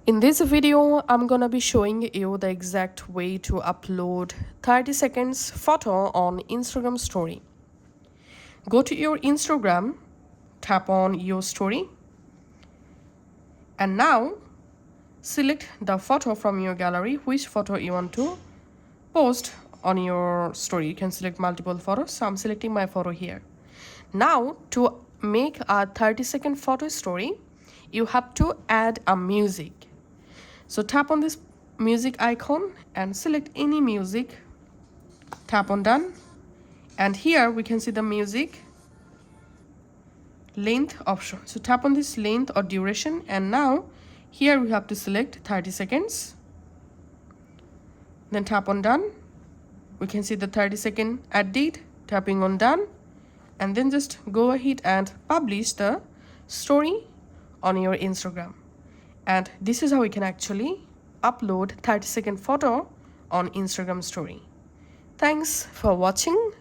In this video, I'm gonna be showing you the exact way to upload 30 seconds photo on Instagram story. Go to your Instagram, tap on your story, and now select the photo from your gallery, which photo you want to post on your story. You can select multiple photos, so I'm selecting my photo here. Now to make a 30-second photo story, you have to add a music. So tap on this music icon and select any music, tap on done, and here we can see the music length option. So tap on this length or duration, and now here we have to select 30 seconds, then tap on done. We can see the 30-second add date, tapping on done, and then just go ahead and publish the story on your Instagram. And this is how we can actually upload 30-second photo on Instagram story. Thanks for watching.